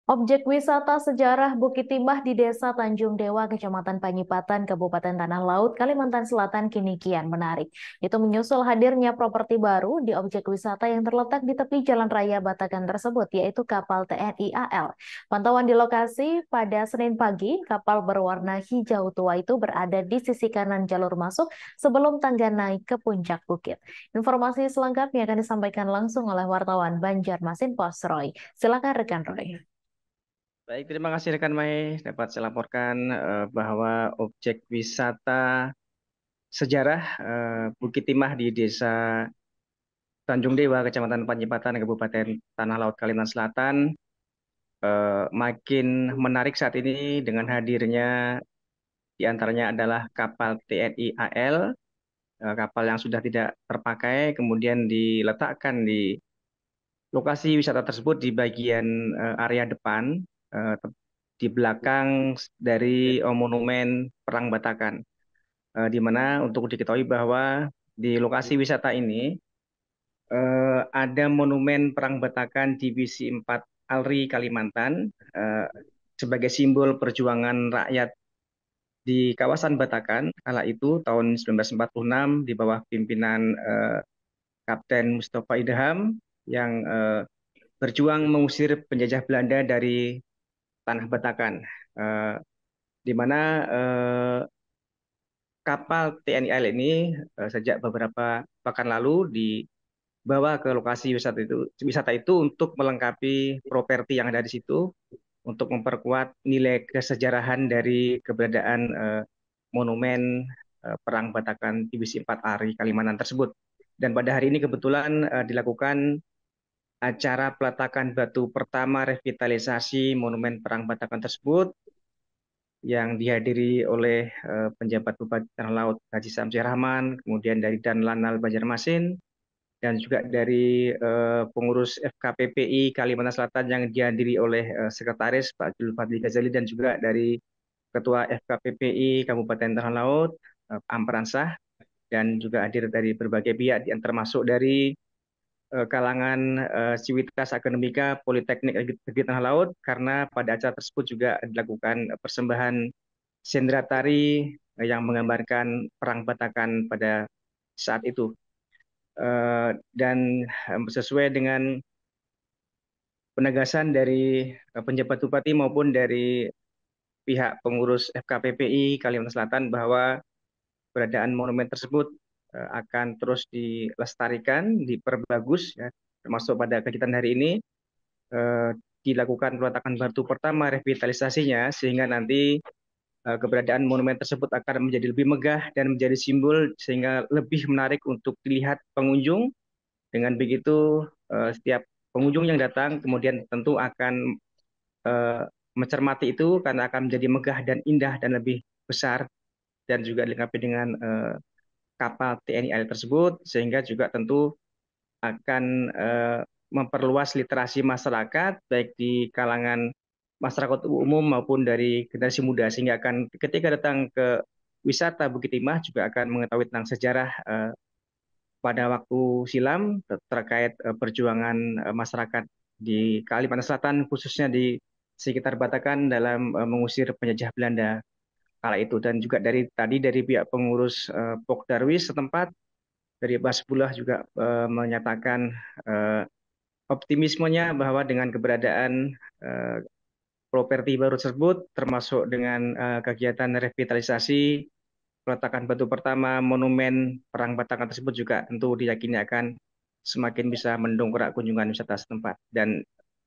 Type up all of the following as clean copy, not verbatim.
Objek wisata sejarah Bukit Timbah di Desa Tanjung Dewa, Kecamatan Panyipatan, Kabupaten Tanah Laut, Kalimantan Selatan kini kian menarik. Itu menyusul hadirnya properti baru di objek wisata yang terletak di tepi Jalan Raya Batakan tersebut, yaitu kapal TNI AL. Pantauan di lokasi pada Senin pagi, kapal berwarna hijau tua itu berada di sisi kanan jalur masuk sebelum tangga naik ke puncak bukit. Informasi selengkapnya akan disampaikan langsung oleh wartawan Banjarmasin Post Roy. Silakan rekan Roy. Baik, terima kasih rekan Mai. Dapat saya laporkan bahwa objek wisata sejarah Bukit Timah di Desa Tanjung Dewa, Kecamatan Panjipatan, Kabupaten Tanah Laut, Kalimantan Selatan makin menarik saat ini dengan hadirnya di antaranya adalah kapal TNI AL, kapal yang sudah tidak terpakai, kemudian diletakkan di lokasi wisata tersebut di bagian area depan, eh, di belakang dari Monumen Perang Batakan, di mana untuk diketahui bahwa di lokasi wisata ini ada Monumen Perang Batakan Divisi 4 ALRI Kalimantan sebagai simbol perjuangan rakyat di kawasan Batakan kala itu tahun 1946 di bawah pimpinan Kapten Mustafa Idham yang berjuang mengusir penjajah Belanda dari tanah Batakan, eh, di mana kapal TNI AL ini sejak beberapa pekan lalu dibawa ke lokasi wisata itu untuk melengkapi properti yang ada di situ untuk memperkuat nilai kesejarahan dari keberadaan monumen Perang Batakan Divisi 4 ARI Kalimantan tersebut. Dan pada hari ini kebetulan dilakukan acara peletakan batu pertama revitalisasi Monumen Perang Batakan tersebut yang dihadiri oleh penjabat Bupati Tanah Laut Haji Samsi Rahman, kemudian dari Danlanal Banjarmasin, dan juga dari pengurus FKPPI Kalimantan Selatan yang dihadiri oleh Sekretaris Pak Jul Fadli Ghazali, dan juga dari Ketua FKPPI Kabupaten Tanah Laut Amperansah, dan juga hadir dari berbagai pihak, termasuk dari kalangan Civitas Akademika Politeknik Negeri Tanah Laut, karena pada acara tersebut juga dilakukan persembahan sendera tari yang menggambarkan perang Batakan pada saat itu. Dan sesuai dengan penegasan dari penjabat bupati maupun dari pihak pengurus FKPPI Kalimantan Selatan bahwa keberadaan monumen tersebut akan terus dilestarikan, diperbagus, ya, termasuk pada kegiatan hari ini eh, dilakukan peletakan batu pertama revitalisasinya, sehingga nanti keberadaan monumen tersebut akan menjadi lebih megah dan menjadi simbol sehingga lebih menarik untuk dilihat pengunjung. Dengan begitu setiap pengunjung yang datang kemudian tentu akan eh, mencermati itu karena akan menjadi megah dan indah dan lebih besar, dan juga dilengkapi dengan kapal TNI AL tersebut, sehingga juga tentu akan memperluas literasi masyarakat baik di kalangan masyarakat umum maupun dari generasi muda, sehingga akan ketika datang ke wisata Bukit Timah juga akan mengetahui tentang sejarah pada waktu silam terkait perjuangan masyarakat di Kalimantan Selatan, khususnya di sekitar Batakan dalam mengusir penjajah Belanda kala itu. Dan juga dari pihak pengurus Pok Darwis setempat, dari Basbullah juga menyatakan eh, optimismenya bahwa dengan keberadaan eh, properti baru tersebut, termasuk dengan kegiatan revitalisasi peletakan batu pertama monumen Perang Batakan tersebut, juga tentu diyakini akan semakin bisa mendongkrak kunjungan wisata setempat, dan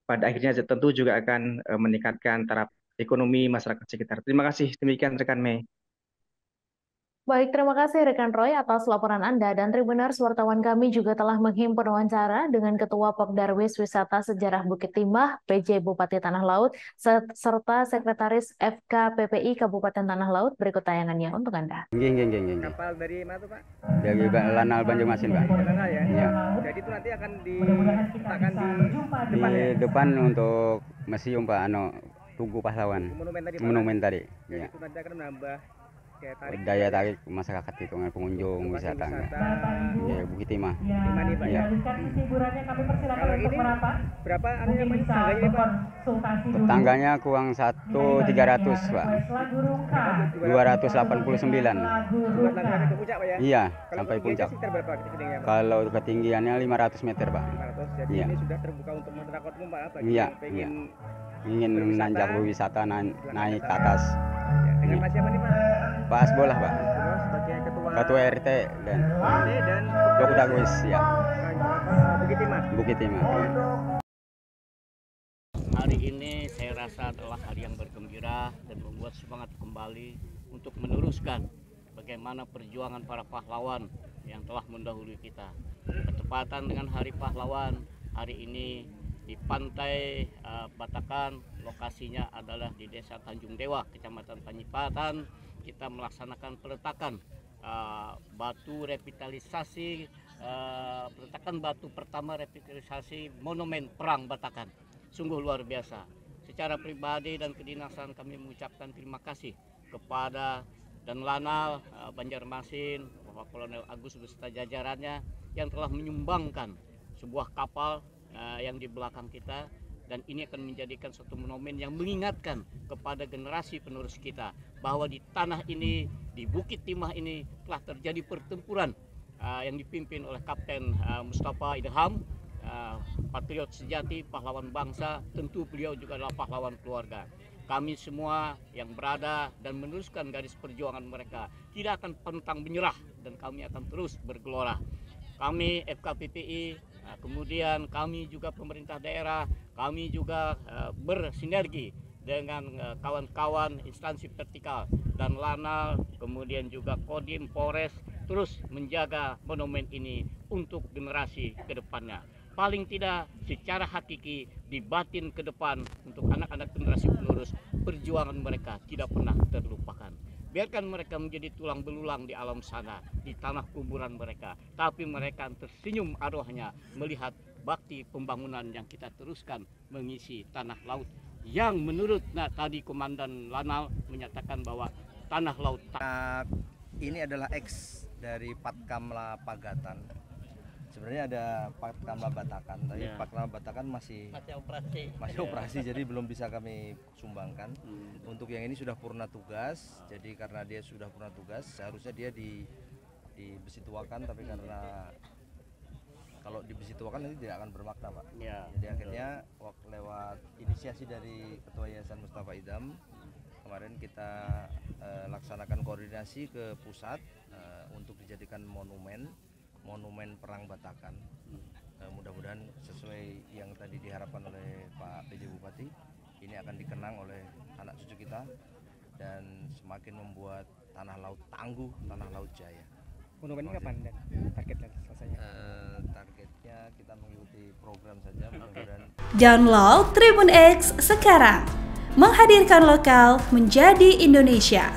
pada akhirnya tentu juga akan meningkatkan taraf ekonomi masyarakat sekitar. Terima kasih, demikian rekan Mei. Baik, terima kasih rekan Roy atas laporan Anda, dan Tribuners wartawan kami juga telah menghimpun wawancara dengan Ketua Pokdarwis Wisata Sejarah Bukit Timbah, PJ Bupati Tanah Laut, serta Sekretaris FKPPI Kabupaten Tanah Laut. Berikut tayangannya untuk Anda. Nggih, nggih, nggih, nggih, nggih. Kapal dari mana tuh Pak? Dari Lanal Banjarmasin, Pak. Lanal ya? Iya. Jadi itu nanti akan diletakkan di depan Di ya? depan untuk museum, Pak, Tugu Pahlawan. Monumen tadi Pak? Monumen tadi. Jadi Iya. itu nanti akan menambah daya tarik masyarakat itu dengan pengunjung wisata. Ya, Bukit Timah. Timah nih Pak ya. Kalau ini berapa anunya Pak? Tangganya Pak? Tangganya kurang 1.300 Pak. 289. Buat langkah ke puncak Pak ya? Iya, Kalau sampai ketinggiannya puncak. sekitar berapa ketinggiannya Pak? Kalau ketinggiannya 500 meter Pak. 500. Jadi Iya. ini sudah terbuka untuk masyarakat umum Pak, bagi Iya, yang pengen Ingin menanjak berwisata naik ke atas. ya, dengan Mas siapa nih Pak? Pak Asbolah Pak. Sebagai Ketua RT dan RT dan Dokter Wis ya. Bukit Timah. Bukit Timah. Hari ini saya rasa adalah hari yang bergembira dan membuat semangat kembali untuk meneruskan bagaimana perjuangan para pahlawan yang telah mendahului kita. Bertepatan dengan Hari Pahlawan, hari ini di pantai Batakan, lokasinya adalah di Desa Tanjung Dewa, Kecamatan Panyipatan. Kita melaksanakan peletakan batu revitalisasi, peletakan batu pertama revitalisasi Monumen Perang Batakan. Sungguh luar biasa. Secara pribadi dan kedinasan kami mengucapkan terima kasih kepada Dan Lanal Banjarmasin, Bapak Kolonel Agus beserta jajarannya yang telah menyumbangkan sebuah kapal yang di belakang kita, dan ini akan menjadikan suatu monumen yang mengingatkan kepada generasi penerus kita bahwa di tanah ini, di Bukit Timah ini telah terjadi pertempuran yang dipimpin oleh Kapten Mustafa Idham, patriot sejati, pahlawan bangsa. Tentu beliau juga adalah pahlawan keluarga. Kami semua yang berada dan meneruskan garis perjuangan mereka tidak akan pantang menyerah, dan kami akan terus bergelora. Kami FKPPI, kemudian kami juga pemerintah daerah, kami juga bersinergi dengan kawan-kawan instansi vertikal dan Lanal, kemudian juga Kodim, Polres, terus menjaga monumen ini untuk generasi ke depannya. Paling tidak secara hakiki di batin ke depan untuk anak-anak generasi penerus, perjuangan mereka tidak pernah terlupakan. Biarkan mereka menjadi tulang belulang di alam sana, di tanah kuburan mereka, tapi mereka tersenyum arwahnya melihat bakti pembangunan yang kita teruskan mengisi tanah laut yang menurut tadi Komandan Lanal menyatakan bahwa tanah laut ini adalah X dari Patkamla Pagatan. Sebenarnya ada Patkamla Batakan, tapi Patkamla Batakan masih operasi, jadi belum bisa kami sumbangkan. Untuk yang ini sudah purna tugas, jadi karena dia sudah purna tugas, seharusnya dia di besi tuakan, tapi karena kalau di besi tuakan nanti tidak akan bermakna Pak. Ya, jadi akhirnya lewat inisiasi dari Ketua Yayasan Mustafa Idham, kemarin kita laksanakan koordinasi ke pusat untuk dijadikan monumen Perang Batakan. Mudah-mudahan sesuai yang tadi diharapkan oleh Pak PJ Bupati, ini akan dikenang oleh anak cucu kita dan semakin membuat tanah laut tangguh, tanah laut jaya. Monumen ini kapan dan targetnya selesainya? Targetnya kita mengikuti program saja, mudah-mudahan. Download Tribun X sekarang, menghadirkan lokal menjadi Indonesia.